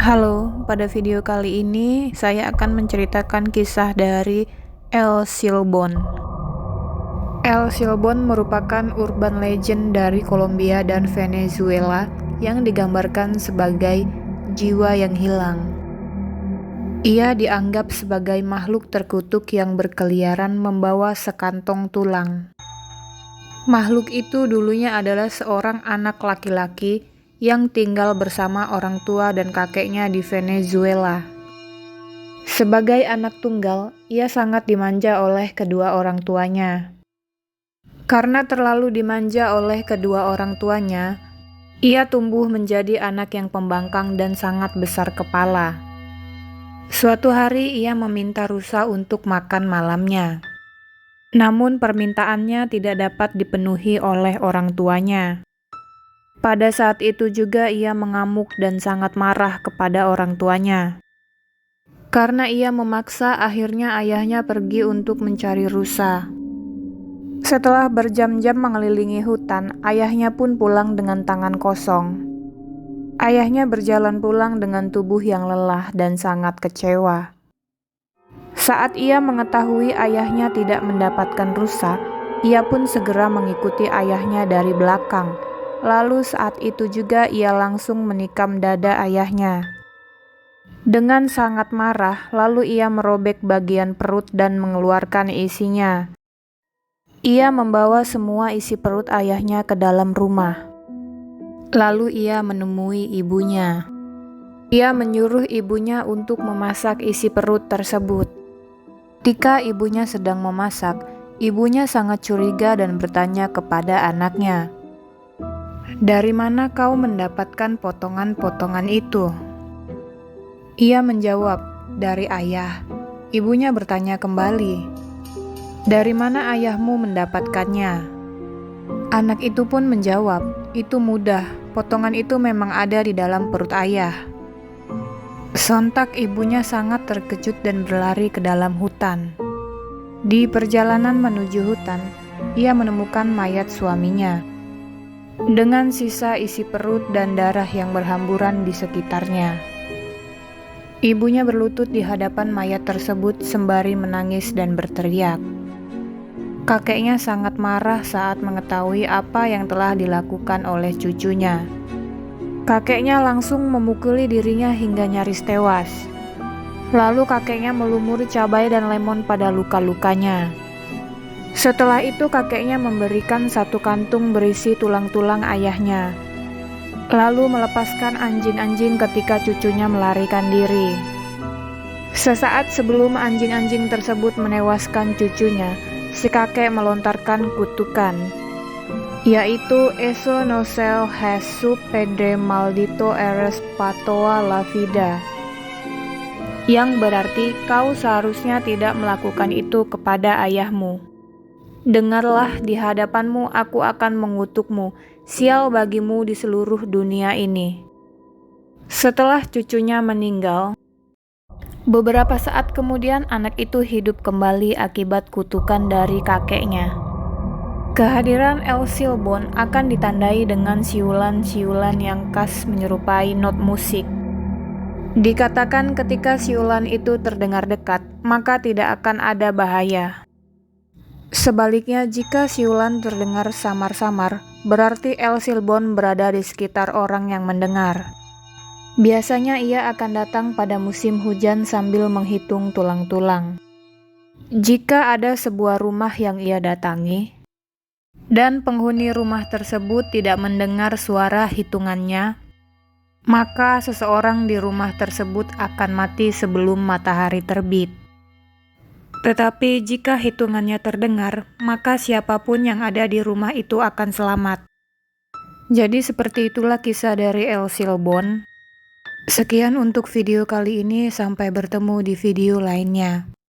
Halo, pada video kali ini saya akan menceritakan kisah dari El Silbón. El Silbón merupakan urban legend dari Kolombia dan Venezuela yang digambarkan sebagai jiwa yang hilang. Ia dianggap sebagai makhluk terkutuk yang berkeliaran membawa sekantong tulang. Makhluk itu dulunya adalah seorang anak laki-laki yang tinggal bersama orang tua dan kakeknya di Venezuela. Sebagai anak tunggal, ia sangat dimanja oleh kedua orang tuanya. Karena terlalu dimanja oleh kedua orang tuanya, ia tumbuh menjadi anak yang pembangkang dan sangat besar kepala. Suatu hari ia meminta rusa untuk makan malamnya. Namun permintaannya tidak dapat dipenuhi oleh orang tuanya. Pada saat itu juga ia mengamuk dan sangat marah kepada orang tuanya. Karena ia memaksa, akhirnya ayahnya pergi untuk mencari rusa. Setelah berjam-jam mengelilingi hutan, ayahnya pun pulang dengan tangan kosong. Ayahnya berjalan pulang dengan tubuh yang lelah dan sangat kecewa. Saat ia mengetahui ayahnya tidak mendapatkan rusa, ia pun segera mengikuti ayahnya dari belakang. Lalu saat itu juga ia langsung menikam dada ayahnya. Dengan sangat marah, lalu ia merobek bagian perut dan mengeluarkan isinya. Ia membawa semua isi perut ayahnya ke dalam rumah. Lalu ia menemui ibunya. Ia menyuruh ibunya untuk memasak isi perut tersebut. Ketika ibunya sedang memasak, ibunya sangat curiga dan bertanya kepada anaknya, "Dari mana kau mendapatkan potongan-potongan itu?" Ia menjawab, "Dari ayah." Ibunya bertanya kembali, "Dari mana ayahmu mendapatkannya?" Anak itu pun menjawab, "Itu mudah, potongan itu memang ada di dalam perut ayah." Sontak ibunya sangat terkejut dan berlari ke dalam hutan. Di perjalanan menuju hutan, ia menemukan mayat suaminya dengan sisa isi perut dan darah yang berhamburan di sekitarnya. Ibunya berlutut di hadapan mayat tersebut sembari menangis dan berteriak. Kakeknya sangat marah saat mengetahui apa yang telah dilakukan oleh cucunya. Kakeknya langsung memukuli dirinya hingga nyaris tewas. Lalu kakeknya melumuri cabai dan lemon pada luka-lukanya. Setelah itu kakeknya memberikan satu kantung berisi tulang-tulang ayahnya. Lalu melepaskan anjing-anjing ketika cucunya melarikan diri. Sesaat sebelum anjing-anjing tersebut menewaskan cucunya, si kakek melontarkan kutukan, yaitu "Eso no se Jesús Pedre maldito eres patoa la vida", yang berarti kau seharusnya tidak melakukan itu kepada ayahmu. Dengarlah, di hadapanmu aku akan mengutukmu, sial bagimu di seluruh dunia ini. Setelah cucunya meninggal, beberapa saat kemudian anak itu hidup kembali akibat kutukan dari kakeknya. Kehadiran El Silbón akan ditandai dengan siulan-siulan yang khas menyerupai not musik. Dikatakan ketika siulan itu terdengar dekat, maka tidak akan ada bahaya. Sebaliknya, jika siulan terdengar samar-samar, berarti El Silbón berada di sekitar orang yang mendengar. Biasanya ia akan datang pada musim hujan sambil menghitung tulang-tulang. Jika ada sebuah rumah yang ia datangi, dan penghuni rumah tersebut tidak mendengar suara hitungannya, maka seseorang di rumah tersebut akan mati sebelum matahari terbit. Tetapi jika hitungannya terdengar, maka siapapun yang ada di rumah itu akan selamat. Jadi seperti itulah kisah dari El Silbón. Sekian untuk video kali ini, sampai bertemu di video lainnya.